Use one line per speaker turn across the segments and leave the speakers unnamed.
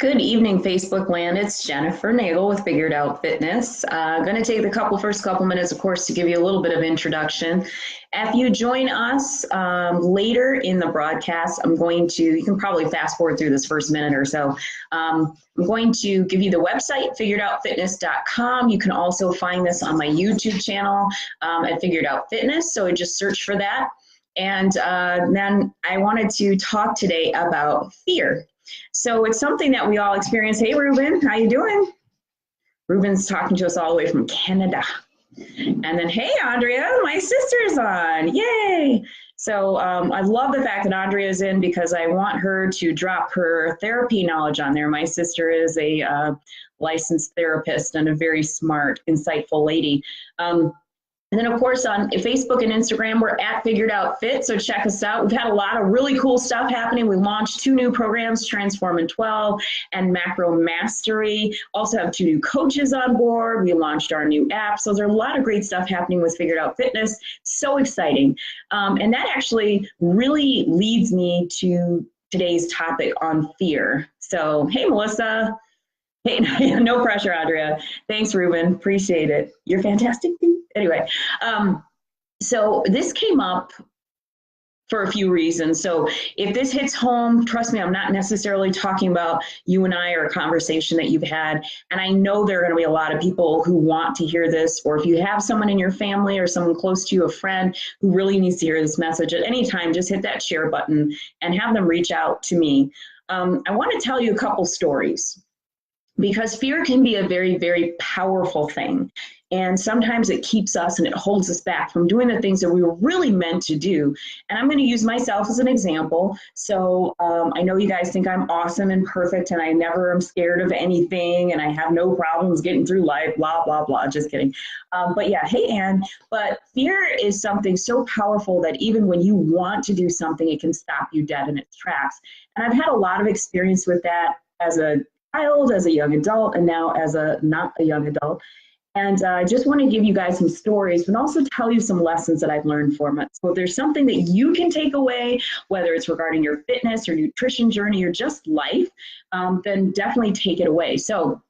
Good evening, Facebook land. It's Jennifer Nagel with Figured Out Fitness. Going to take the first couple minutes, of course, to give you a little bit of introduction. If you join us later in the broadcast, you can probably fast forward through this first minute or so. I'm going to give you the website, figuredoutfitness.com. You can also find this on my YouTube channel at Figured Out Fitness, so just search for that. And then I wanted to talk today about fear. So it's something that we all experience. Hey, Ruben, how you doing? Ruben's talking to us all the way from Canada. And then, hey, Andrea, my sister's on. Yay. So I love the fact that Andrea's in because I want her to drop her therapy knowledge on there. My sister is a licensed therapist and a very smart, insightful lady. And then, of course, on Facebook and Instagram, we're at Figured Out Fit, so check us out. We've had a lot of really cool stuff happening. We launched 2 new programs, Transform in 12 and Macro Mastery. Also have 2 new coaches on board. We launched our new app. So there's a lot of great stuff happening with Figured Out Fitness. So exciting. And that actually really leads me to today's topic on fear. So, hey, Melissa. Hey, no pressure, Andrea. Thanks, Ruben. Appreciate it. You're fantastic. Anyway, so this came up for a few reasons. So if this hits home, trust me, I'm not necessarily talking about you and I or a conversation that you've had. And I know there are going to be a lot of people who want to hear this, or if you have someone in your family or someone close to you, a friend who really needs to hear this message at any time, just hit that share button and have them reach out to me. I want to tell you a couple stories. Because fear can be a very, very powerful thing. And sometimes it keeps us and it holds us back from doing the things that we were really meant to do. And I'm going to use myself as an example. So I know you guys think I'm awesome and perfect and I never am scared of anything and I have no problems getting through life, blah, blah, blah. Just kidding. But yeah, hey, Ann. But fear is something so powerful that even when you want to do something, it can stop you dead in its tracks. And I've had a lot of experience with that as a child, as a young adult, and now as a not a young adult. And I just want to give you guys some stories, but also tell you some lessons that I've learned from it. So if there's something that you can take away, whether it's regarding your fitness or nutrition journey or just life, then definitely take it away. So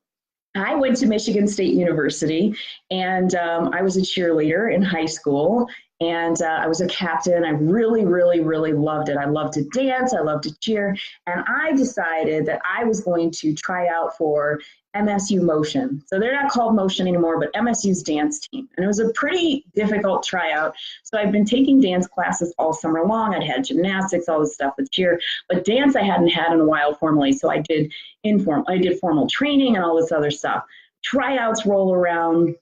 I went to Michigan State University, and I was a cheerleader in high school. And I was a captain. I really, really, really loved it. I loved to dance. I loved to cheer. And I decided that I was going to try out for MSU Motion. So they're not called Motion anymore, but MSU's dance team. And it was a pretty difficult tryout. So I've been taking dance classes all summer long. I'd had gymnastics, all this stuff with cheer. But dance I hadn't had in a while formally. So I did formal training and all this other stuff. Tryouts roll around.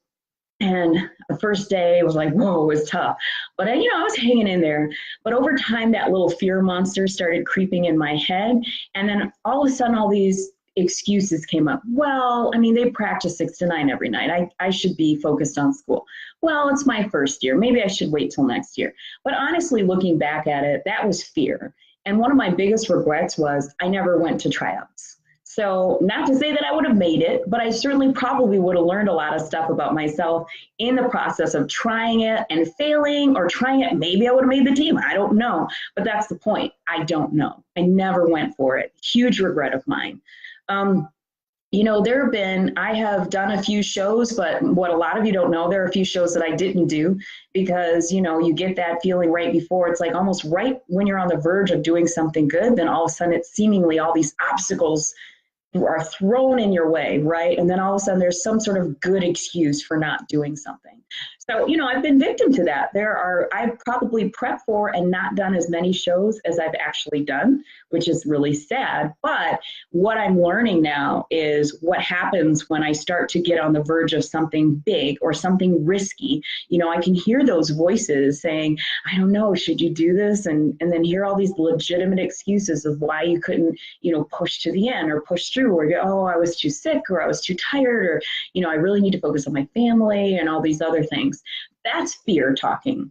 And the first day was like, whoa, it was tough. But I was hanging in there. But over time, that little fear monster started creeping in my head. And then all of a sudden, all these excuses came up. Well, I mean, they practice 6 to 9 every night. I should be focused on school. Well, it's my first year. Maybe I should wait till next year. But honestly, looking back at it, that was fear. And one of my biggest regrets was I never went to tryouts. So not to say that I would have made it, but I certainly probably would have learned a lot of stuff about myself in the process of trying it and failing, or trying it. Maybe I would have made the team. I don't know. But that's the point. I don't know. I never went for it. Huge regret of mine. I have done a few shows, but what a lot of you don't know, there are a few shows that I didn't do because, you get that feeling right before. It's like almost right when you're on the verge of doing something good, then all of a sudden it's seemingly all these obstacles are thrown in your way, right? And then all of a sudden there's some sort of good excuse for not doing something. So, I've been victim to that. I've probably prepped for and not done as many shows as I've actually done, which is really sad. But what I'm learning now is what happens when I start to get on the verge of something big or something risky. I can hear those voices saying, I don't know, should you do this? And then hear all these legitimate excuses of why you couldn't, push to the end or push through, or oh, I was too sick, or I was too tired, or, I really need to focus on my family and all these other things. That's fear talking.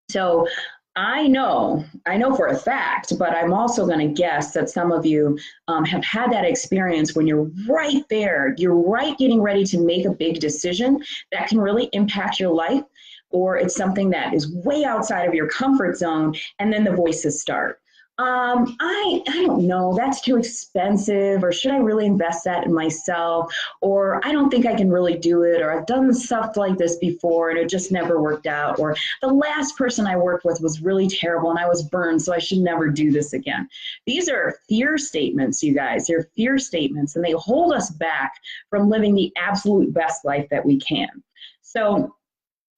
So I know for a fact, but I'm also going to guess that some of you have had that experience when you're right there, you're right getting ready to make a big decision that can really impact your life, or it's something that is way outside of your comfort zone, and then the voices start. I don't know, that's too expensive, or should I really invest that in myself? Or I don't think I can really do it, or I've done stuff like this before and it just never worked out, or the last person I worked with was really terrible and I was burned, so I should never do this again. These are fear statements, you guys. They're fear statements, and they hold us back from living the absolute best life that we can. So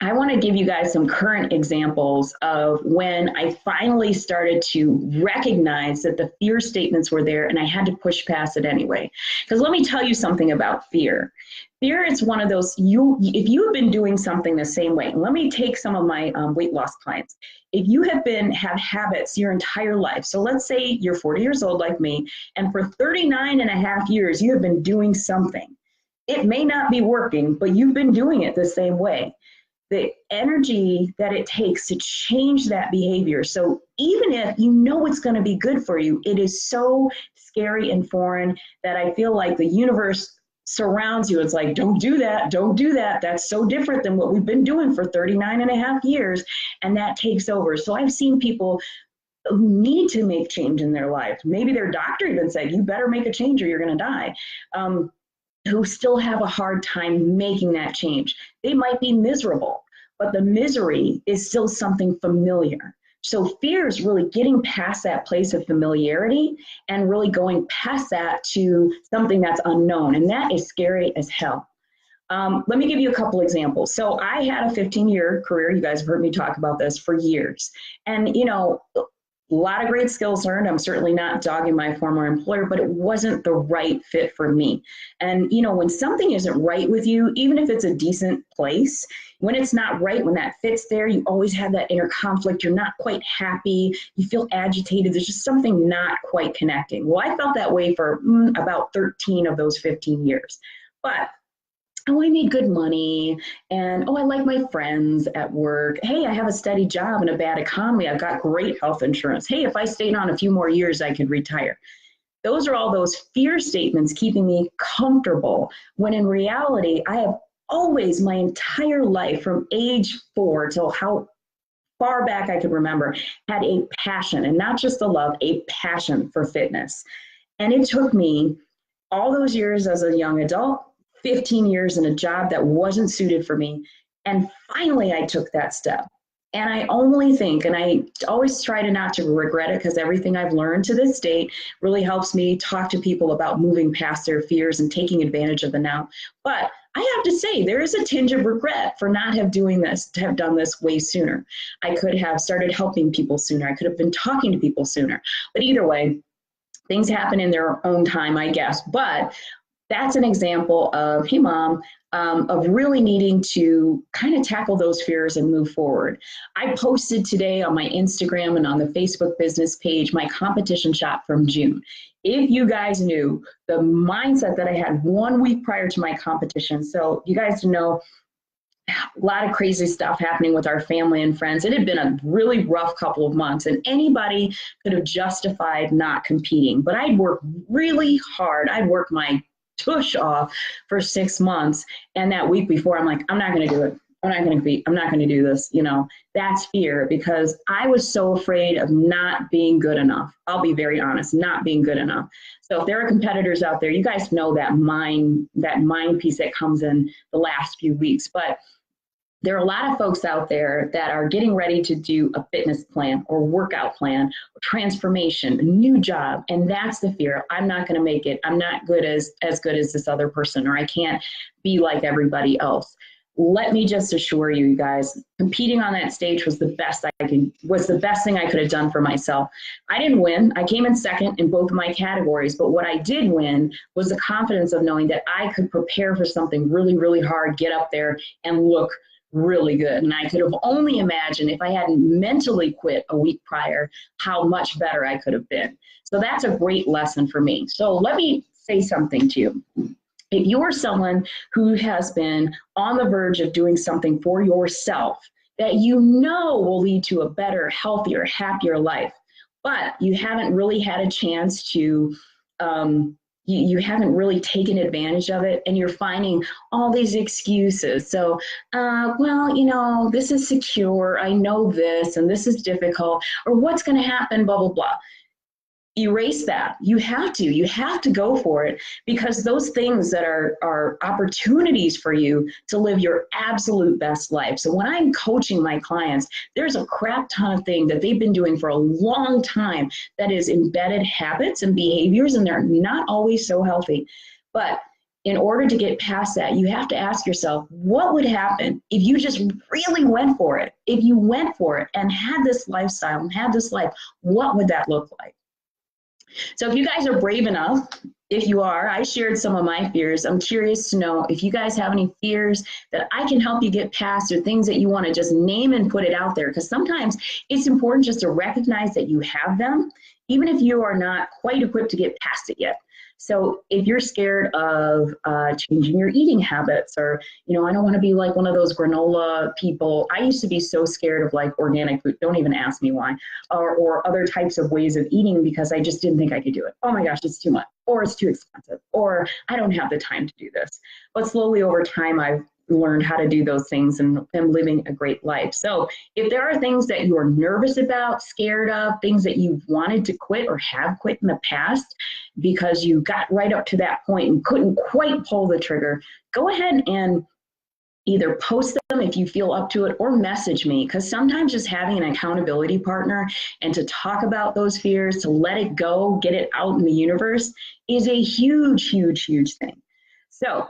I want to give you guys some current examples of when I finally started to recognize that the fear statements were there and I had to push past it anyway. Because let me tell you something about fear. Fear is one of those, if you have been doing something the same way, let me take some of my weight loss clients. If you have habits your entire life, so let's say you're 40 years old like me, and for 39 and a half years, you have been doing something. It may not be working, but you've been doing it the same way. The energy that it takes to change that behavior. So even if you know it's going to be good for you, it is so scary and foreign that I feel like the universe surrounds you. It's like, don't do that. Don't do that. That's so different than what we've been doing for 39 and a half years. And that takes over. So I've seen people who need to make change in their life. Maybe their doctor even said, you better make a change or you're going to die. Who still have a hard time making that change. They might be miserable, but the misery is still something familiar. So fear is really getting past that place of familiarity and really going past that to something that's unknown. And that is scary as hell. Let me give you a couple examples. So I had a 15-year career. You guys have heard me talk about this for years. And, you know, a lot of great skills learned. I'm certainly not dogging my former employer, but it wasn't the right fit for me. And, you know, when something isn't right with you, even if it's a decent place, when it's not right, when that fits there, you always have that inner conflict. You're not quite happy. You feel agitated. There's just something not quite connecting. Well, I felt that way for about 13 of those 15 years. But oh, I made good money, and oh, I like my friends at work. Hey, I have a steady job and a bad economy. I've got great health insurance. Hey, if I stayed on a few more years, I could retire. Those are all those fear statements keeping me comfortable, when in reality, I have always, my entire life, from age 4 till how far back I could remember, had a passion, and not just a love, a passion for fitness. And it took me all those years as a young adult, 15 years in a job that wasn't suited for me. And finally, I took that step. And I only think, and I always try to not to regret it, because everything I've learned to this date really helps me talk to people about moving past their fears and taking advantage of the now. But I have to say, there is a tinge of regret for not have done this way sooner. I could have started helping people sooner. I could have been talking to people sooner. But either way, things happen in their own time, I guess. But that's an example of, hey, Mom, of really needing to kind of tackle those fears and move forward. I posted today on my Instagram and on the Facebook business page my competition shot from June. If you guys knew the mindset that I had 1 week prior to my competition, so you guys know, a lot of crazy stuff happening with our family and friends. It had been a really rough couple of months, and anybody could have justified not competing. But I'd worked really hard. I'd worked my tush off for 6 months, and that week before, I'm like, I'm not going to do it. I'm not going to compete. I'm not going to do this. You know, that's fear, because I was so afraid of not being good enough. I'll be very honest, not being good enough. So if there are competitors out there, you guys know that mind piece that comes in the last few weeks. But there are a lot of folks out there that are getting ready to do a fitness plan or workout plan, or transformation, a new job, and that's the fear. I'm not going to make it. I'm not good as good as this other person, or I can't be like everybody else. Let me just assure you, you guys, competing on that stage was the best thing I could have done for myself. I didn't win. I came in second in both of my categories, but what I did win was the confidence of knowing that I could prepare for something really, really hard, get up there and look really good. And I could have only imagined, if I hadn't mentally quit a week prior, how much better I could have been. So that's a great lesson for me. So let me say something to you. If you're someone who has been on the verge of doing something for yourself that you know will lead to a better, healthier, happier life, but you haven't really had a chance to you haven't really taken advantage of it, and you're finding all these excuses. So, well, you know, this is secure. I know this, and this is difficult, or what's going to happen, blah, blah, blah. erase that. You have to go for it, because those things that are opportunities for you to live your absolute best life. So when I'm coaching my clients, there's a crap ton of things that they've been doing for a long time that is embedded habits and behaviors, and they're not always so healthy. But in order to get past that, you have to ask yourself, what would happen if you just really went for it? If you went for it and had this lifestyle and had this life, what would that look like? So if you guys are brave enough, if you are, I shared some of my fears. I'm curious to know if you guys have any fears that I can help you get past, or things that you want to just name and put it out there. Because sometimes it's important just to recognize that you have them, even if you are not quite equipped to get past it yet. So if you're scared of changing your eating habits, or, I don't want to be like one of those granola people. I used to be so scared of like organic food. Don't even ask me why. Or other types of ways of eating, because I just didn't think I could do it. Oh my gosh, it's too much, or it's too expensive, or I don't have the time to do this. But slowly over time, I've learned how to do those things, and am living a great life. So if there are things that you are nervous about, scared of, things that you've wanted to quit or have quit in the past because you got right up to that point and couldn't quite pull the trigger, go ahead and either post them if you feel up to it, or message me, because sometimes just having an accountability partner and to talk about those fears, to let it go, get it out in the universe, is a huge, huge, huge thing. So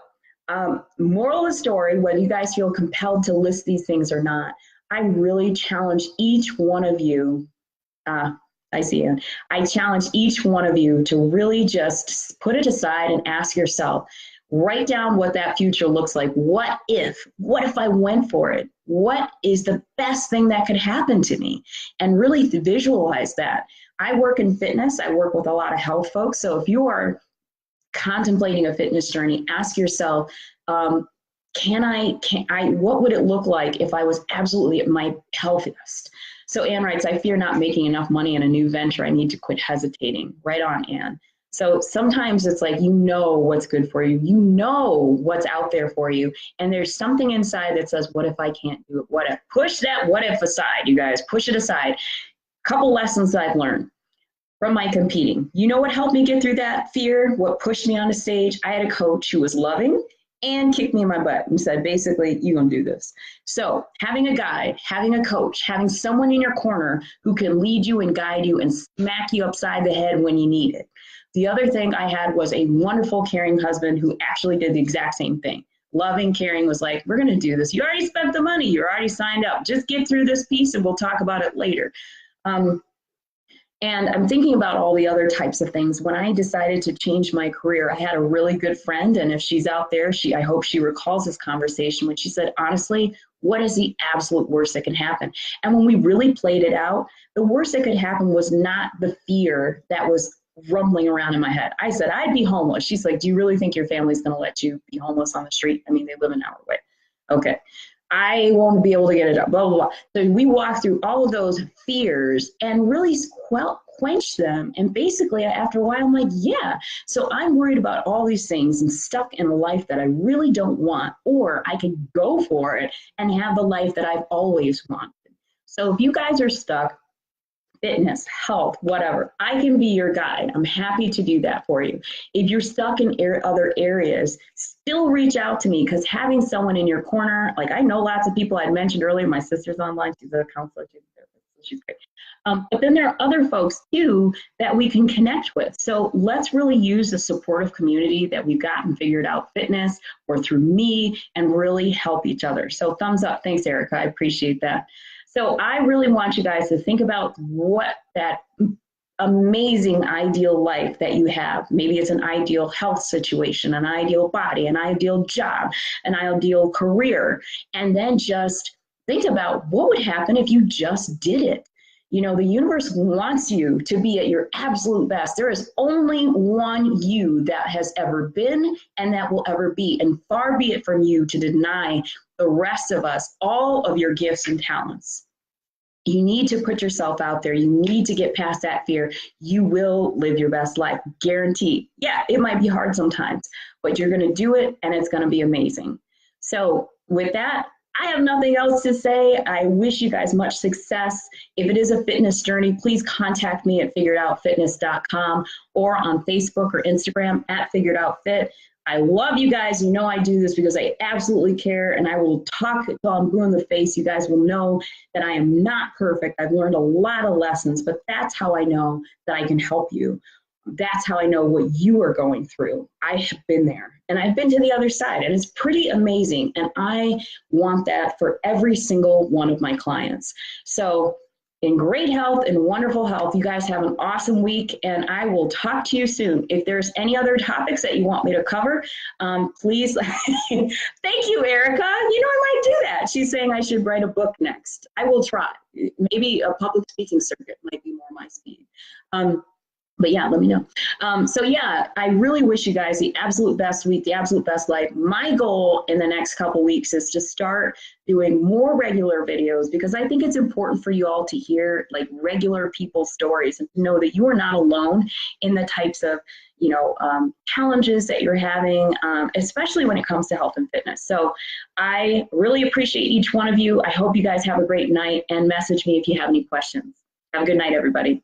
moral of the story, whether you guys feel compelled to list these things or not, I really challenge each one of you, I see you, I challenge each one of you to really just put it aside and ask yourself, write down what that future looks like. What if I went for it? What is the best thing that could happen to me? And really visualize that. I work in fitness. I work with a lot of health folks. So if you are contemplating a fitness journey, ask yourself, what would it look like if I was absolutely at my healthiest? So Ann writes, I fear not making enough money in a new venture. I need to quit hesitating. Right on, Ann. So sometimes it's like, what's good for you. What's out there for you. And there's something inside that says, what if I can't do it? What if? Push that what if aside, you guys. Push it aside. Couple lessons I've learned from my competing. You know what helped me get through that fear? What pushed me on the stage? I had a coach who was loving and kicked me in my butt and said, basically, you're going to do this. So having a guide, having a coach, having someone in your corner who can lead you and guide you and smack you upside the head when you need it. The other thing I had was a wonderful, caring husband who actually did the exact same thing. Loving, caring, was like, we're going to do this. You already spent the money. You're already signed up. Just get through this piece and we'll talk about it later. And I'm thinking about all the other types of things. When I decided to change my career, I had a really good friend, and if she's out there, I hope she recalls this conversation, when she said, honestly, what is the absolute worst that can happen? And when we really played it out, the worst that could happen was not the fear that was rumbling around in my head. I said, I'd be homeless. She's like, do you really think your family's going to let you be homeless on the street? I mean, they live an hour away. Okay. I won't be able to get it up, blah, blah, blah. So we walked through all of those fears and really quench them. And basically, after a while, I'm like, yeah. So I'm worried about all these things and stuck in a life that I really don't want, or I can go for it and have the life that I've always wanted. So if you guys are stuck, fitness, health, whatever, I can be your guide. I'm happy to do that for you. If you're stuck in other areas, still reach out to me, because having someone in your corner, like I know lots of people I'd mentioned earlier, my sister's online, she's a counselor, she's great. But then there are other folks too that we can connect with. So let's really use the supportive community that we've gotten figured out, fitness or through me, and really help each other. So thumbs up. Thanks, Erica. I appreciate that. So I really want you guys to think about what that amazing ideal life that you have. Maybe it's an ideal health situation, an ideal body, an ideal job, an ideal career. And then just think about what would happen if you just did it. You know, the universe wants you to be at your absolute best. There is only one you that has ever been and that will ever be. And far be it from you to deny the rest of us all of your gifts and talents. You need to put yourself out there. You need to get past that fear. You will live your best life, guaranteed. Yeah, it might be hard sometimes, but you're going to do it and it's going to be amazing. So with that, I have nothing else to say. I wish you guys much success. If it is a fitness journey, please contact me at figuredoutfitness.com or on Facebook or Instagram at figuredoutfit. I love you guys. You know I do this because I absolutely care, and I will talk until I'm blue in the face. You guys will know that I am not perfect. I've learned a lot of lessons, but that's how I know that I can help you. That's how I know what you are going through. I have been there, and I've been to the other side, and it's pretty amazing. And I want that for every single one of my clients. So in great health and wonderful health, you guys have an awesome week, and I will talk to you soon. If there's any other topics that you want me to cover, please. Thank you, Erica. You know, I might do that. She's saying I should write a book next. I will try. Maybe a public speaking circuit might be more my speed. But yeah, let me know. So yeah, I really wish you guys the absolute best week, the absolute best life. My goal in the next couple weeks is to start doing more regular videos, because I think it's important for you all to hear like regular people's stories and to know that you are not alone in the types of, you know, challenges that you're having, especially when it comes to health and fitness. So I really appreciate each one of you. I hope you guys have a great night, and message me if you have any questions. Have a good night, everybody.